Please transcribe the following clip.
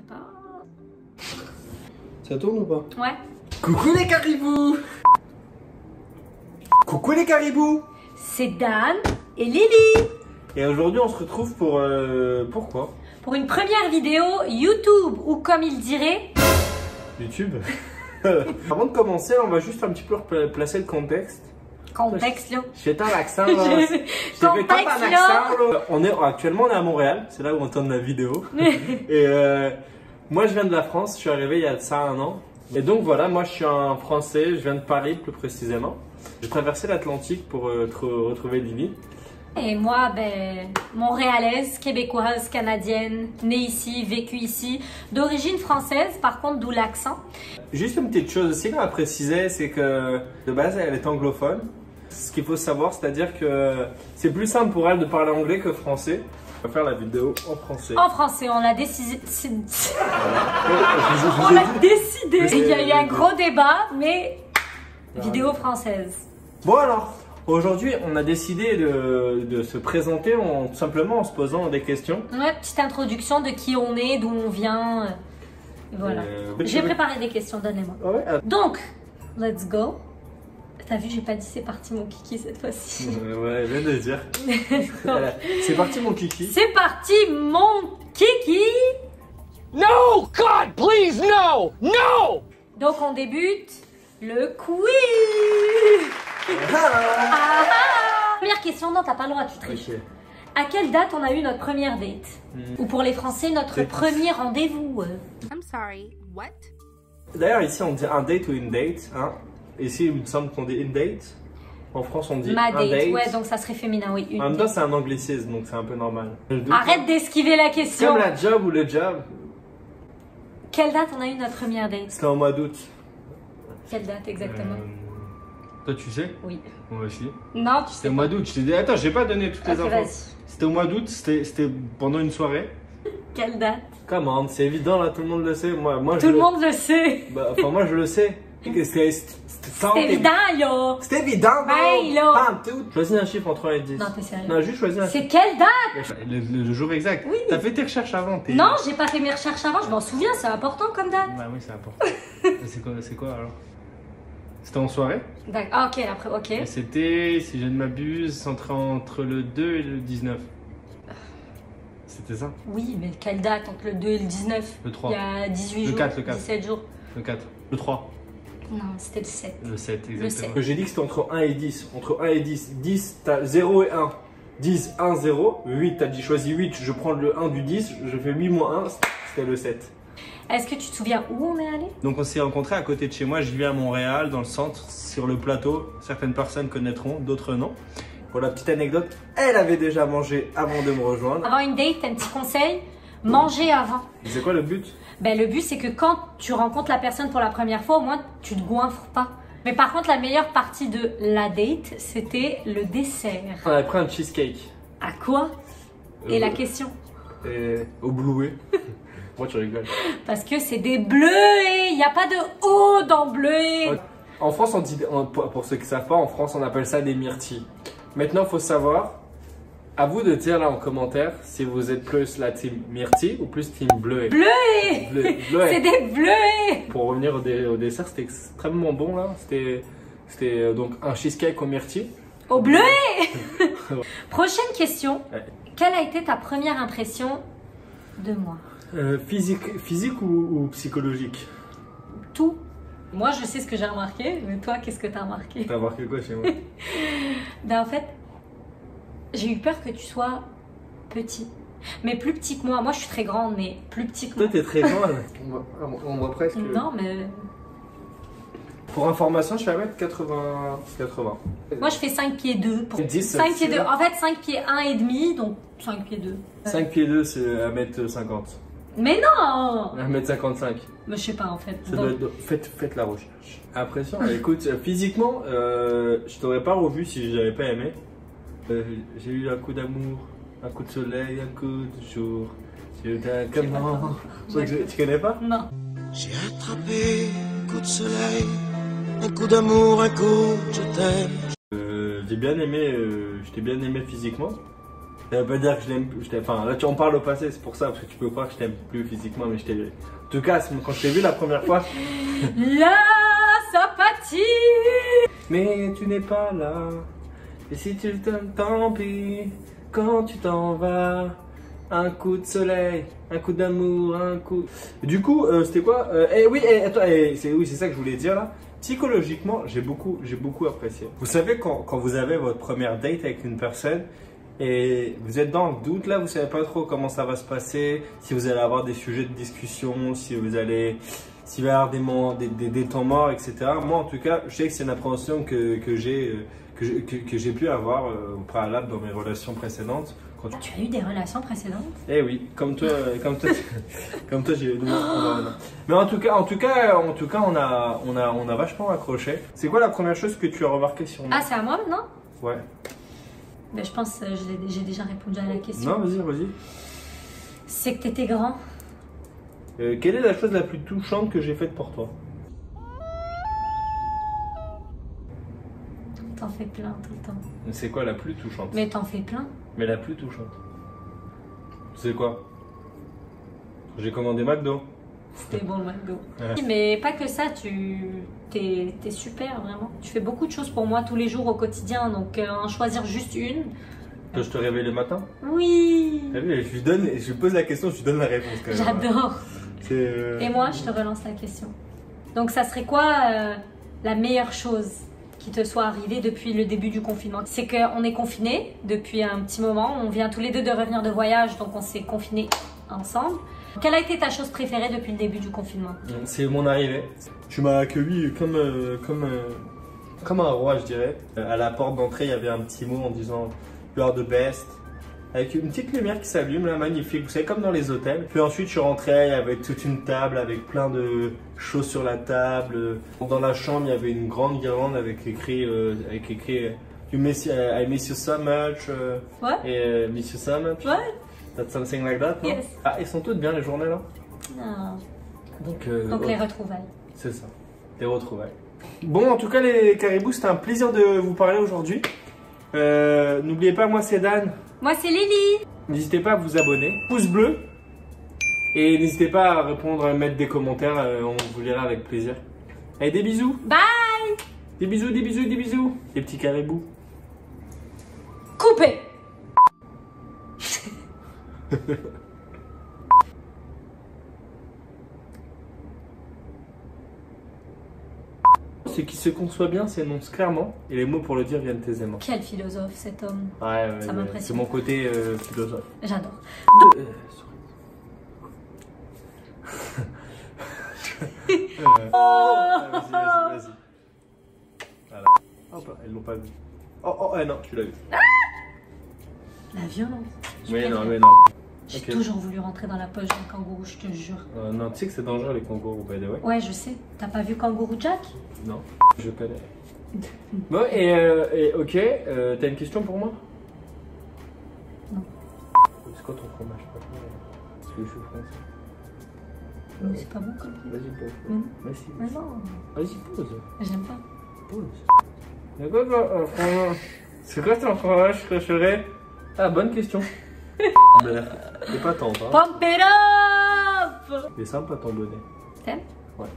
Prépare. Ça tourne ou pas? Ouais. Coucou les caribous! Coucou les caribous! C'est Dan et Lily. Et aujourd'hui on se retrouve pour... pourquoi? Pour une première vidéo YouTube, ou comme il dirait... YouTube. Avant de commencer, on va juste un petit peu placer le contexte. Contexte, là. J'ai un accent là. J'ai fait tout un accent là. Actuellement on est à Montréal, c'est là où on tourne la vidéo. Et moi je viens de la France, je suis arrivé il y a de ça 1 an. Et donc voilà, moi je suis un Français, je viens de Paris plus précisément. J'ai traversé l'Atlantique pour retrouver Lily. Et moi, montréalaise, québécoise, canadienne, née ici, vécue ici, d'origine française, par contre d'où l'accent. Juste une petite chose aussi là à préciser, c'est que de base elle est anglophone. Ce qu'il faut savoir, c'est-à-dire que c'est plus simple pour elle de parler anglais que français. On va faire la vidéo en français. En français, on l'a décidé. On l'a décidé. Il y a eu un gros débat, mais vidéo française. Bon alors, aujourd'hui on a décidé de se présenter tout simplement en se posant des questions. Ouais, petite introduction de qui on est, d'où on vient. Voilà. J'ai préparé des questions, donnez-moi. Ouais. Donc, let's go. T'as vu, j'ai pas dit c'est parti mon kiki cette fois-ci. Ouais, je viens de le dire. C'est parti mon kiki. C'est parti mon kiki. No, God, please, no, no. Donc on débute le quiz. Première question, non, t'as pas le droit, tu triches. Okay. À quelle date on a eu notre première date? Ou pour les Français, notre premier rendez-vous? I'm sorry, what? D'ailleurs, ici on dit un date ou une date, hein. Ici, il me semble qu'on dit une date. En France, on dit ma un date. date. Ouais, donc ça serait féminin, oui. En même temps, c'est un anglicisme, donc c'est un peu normal. Arrête d'esquiver la question. Comme la job ou le job. Quelle date on a eu notre première date? C'était en mois d'août. Quelle date exactement? Toi, tu sais? Oui. Moi aussi. Non, tu sais. C'était au mois d'août. Je t'ai dit, attends, j'ai pas donné toutes les infos. C'était au mois d'août, c'était pendant une soirée. Quelle date? Comment? C'est évident là, tout le monde le sait. Moi, tout le monde le sait. Bah, enfin, moi, je le sais. C'est évident, là! C'est évident, ben, là! Pas en tout! Choisis un chiffre entre 1 et 10. Non, t'es sérieux? Non, juste choisis un chiffre. C'est quelle date? Le jour exact. Oui. T'as fait tes recherches avant? Non, j'ai pas fait mes recherches avant, je m'en souviens, c'est important comme date. Bah oui, c'est important. C'est quoi alors? C'était en soirée? D'accord, ah, ok, après, ok. Et c'était, si je ne m'abuse, entre le 2 et le 19. C'était ça? Oui, mais quelle date entre le 2 et le 19? Le 3. Il y a 18 jours. Le 4, le 4. 17 jours. Le 4. Le 3. Non, c'était le 7. Le 7, exactement. Le 7. J'ai dit que c'était entre 1 et 10. Entre 1 et 10. 10, t'as 0 et 1. 10, 1, 0. 8, t'as dit choisis 8. Je prends le 1 du 10. Je fais 8 moins 1. C'était le 7. Est-ce que tu te souviens où on est allé? Donc on s'est rencontrés à côté de chez moi. Je vis à Montréal, dans le centre, sur le plateau. Certaines personnes connaîtront, d'autres non. Pour la petite anecdote, elle avait déjà mangé avant de me rejoindre. Avant une date, un petit conseil, manger avant. C'est quoi le but? Le but, c'est que quand tu rencontres la personne pour la première fois, au moins, tu te goinfres pas. Mais par contre, la meilleure partie de la date, c'était le dessert. On avait pris un cheesecake. À quoi? Et la question? Au bleuet. Pourquoi tu rigoles? Parce que c'est des bleuets. Il n'y a pas de O dans bleuet. En France, on dit, pour ceux qui ne savent pas, en France, on appelle ça des myrtilles. Maintenant, il faut savoir, à vous de dire là en commentaire si vous êtes plus la team myrtille ou plus team bleuet. Bleuet! C'est des bleuets! Pour revenir au dessert, c'était extrêmement bon là. C'était donc un cheesecake aux myrtilles. Au bleuet! Prochaine question. Ouais. Quelle a été ta première impression de moi? Physique ou psychologique? Tout. Moi, je sais ce que j'ai remarqué, mais toi, qu'est-ce que tu as remarqué? T'as remarqué quoi chez moi? En fait, j'ai eu peur que tu sois petit. Mais plus petit que moi. Moi, je suis très grande, mais plus petit que moi. Toi, t'es très grande. On voit presque. Non, mais... Pour information, je fais 1m80. Moi, je fais 5 pieds 2. 10, 5 pieds 2. En fait, 5 pieds 1 et demi, donc 5 pieds 2. 5 pieds 2, c'est 1m50. Mais non! 1m55. Mais je sais pas en fait. Faites la recherche. Impression. Écoute, physiquement, je t'aurais pas revu si je n'avais pas aimé. J'ai eu un coup d'amour, un coup de soleil, un coup de jour. Tu connais pas? Non. J'ai attrapé un coup de soleil, un coup d'amour, un coup de je t'aime. J'ai bien aimé, je t'ai bien aimé physiquement. Ça veut pas dire que je l'aime plus. Enfin, là, tu en parles au passé, c'est pour ça, parce que tu peux croire que je t'aime plus physiquement, mais je t'ai. En tout cas, quand je t'ai vu la première fois. La sympathie. Mais tu n'es pas là. Et si tu t'aimes, tant pis. Quand tu t'en vas, un coup de soleil, un coup d'amour, un coup. Du coup, c'était quoi attends, oui, c'est ça que je voulais dire là. Psychologiquement, j'ai beaucoup apprécié. Vous savez, quand vous avez votre première date avec une personne et vous êtes dans le doute là, vous savez pas trop comment ça va se passer, si vous allez avoir des sujets de discussion, s'il va y avoir des temps morts, etc. Moi, en tout cas, je sais que c'est une appréhension que j'ai pu avoir au préalable dans mes relations précédentes. Tu as eu des relations précédentes? Eh oui, comme toi, j'ai eu. Mais en tout cas, on a vachement accroché. C'est quoi la première chose que tu as remarqué sur moi? Ah, c'est à moi maintenant? Ouais. Ben, je pense que j'ai déjà répondu à la question. Non, vas-y. C'est que t'étais grand. Quelle est la chose la plus touchante que j'ai faite pour toi? T'en fais plein tout le temps. C'est quoi la plus touchante? Mais t'en fais plein. Mais la plus touchante. C'est quoi? J'ai commandé McDo. C'était bon le McDo. Ouais. Mais pas que ça, t'es super vraiment. Tu fais beaucoup de choses pour moi tous les jours au quotidien, donc en choisir juste une. Que je te réveille le matin? Oui. T'as vu, je lui pose la question, je lui donne la réponse quand même. J'adore. Et moi, je te relance la question. Donc ça serait quoi la meilleure chose qui te soit arrivée depuis le début du confinement? C'est qu'on est confinés depuis un petit moment. On vient tous les deux de revenir de voyage, donc on s'est confinés ensemble. Quelle a été ta chose préférée depuis le début du confinement? C'est mon arrivée. Tu m'as accueilli comme un roi, je dirais. À la porte d'entrée, il y avait un petit mot en disant "You are the best", avec une petite lumière qui s'allume, là, magnifique. Vous savez, comme dans les hôtels. Puis ensuite, je suis rentré, il y avait toute une table avec plein de choses sur la table. Dans la chambre, il y avait une grande guirlande avec écrit "I miss you so much". Ouais. Et "miss you so much". Ouais. That's something like that, non? Yes. Ah, ils sont toutes bien les journées là? Non. Donc les retrouvailles. C'est ça, les retrouvailles. Bon, en tout cas, les caribous, c'était un plaisir de vous parler aujourd'hui. N'oubliez pas, moi c'est Dan. Moi c'est Lily. N'hésitez pas à vous abonner, pouce bleu. Et n'hésitez pas à répondre, à mettre des commentaires, on vous lira avec plaisir. Allez, des bisous. Bye. Des bisous, des bisous, des bisous. Les petits caribous. Coupé. Ce qui se conçoit bien s'énonce clairement, et les mots pour le dire viennent aisément. Quel philosophe cet homme. Ouais, ça m'impressionne. C'est mon côté philosophe. J'adore. Vas-y. Voilà. Hop là, elles l'ont pas vu. Oh, non, tu l'as vu. La violence. Mais non. J'ai Okay. toujours voulu rentrer dans la poche d'un kangourou, je te jure. Non, tu sais que c'est dangereux les kangourous, by the way. Ouais, je sais. T'as pas vu Kangourou Jack? Non, je connais. Bon, ok, t'as une question pour moi? Non. C'est quoi ton fromage préféré? Parce que je suis français. Mais c'est pas bon comme ça. Vas-y, pose. Merci. Mais non, Vas-y, pose. j'aime pas. Pose. C'est quoi ton fromage préféré? Ah, bonne question. C'est pas tendre, hein. Pump it up! Il est sympa ton bonnet. T'aimes? Ouais.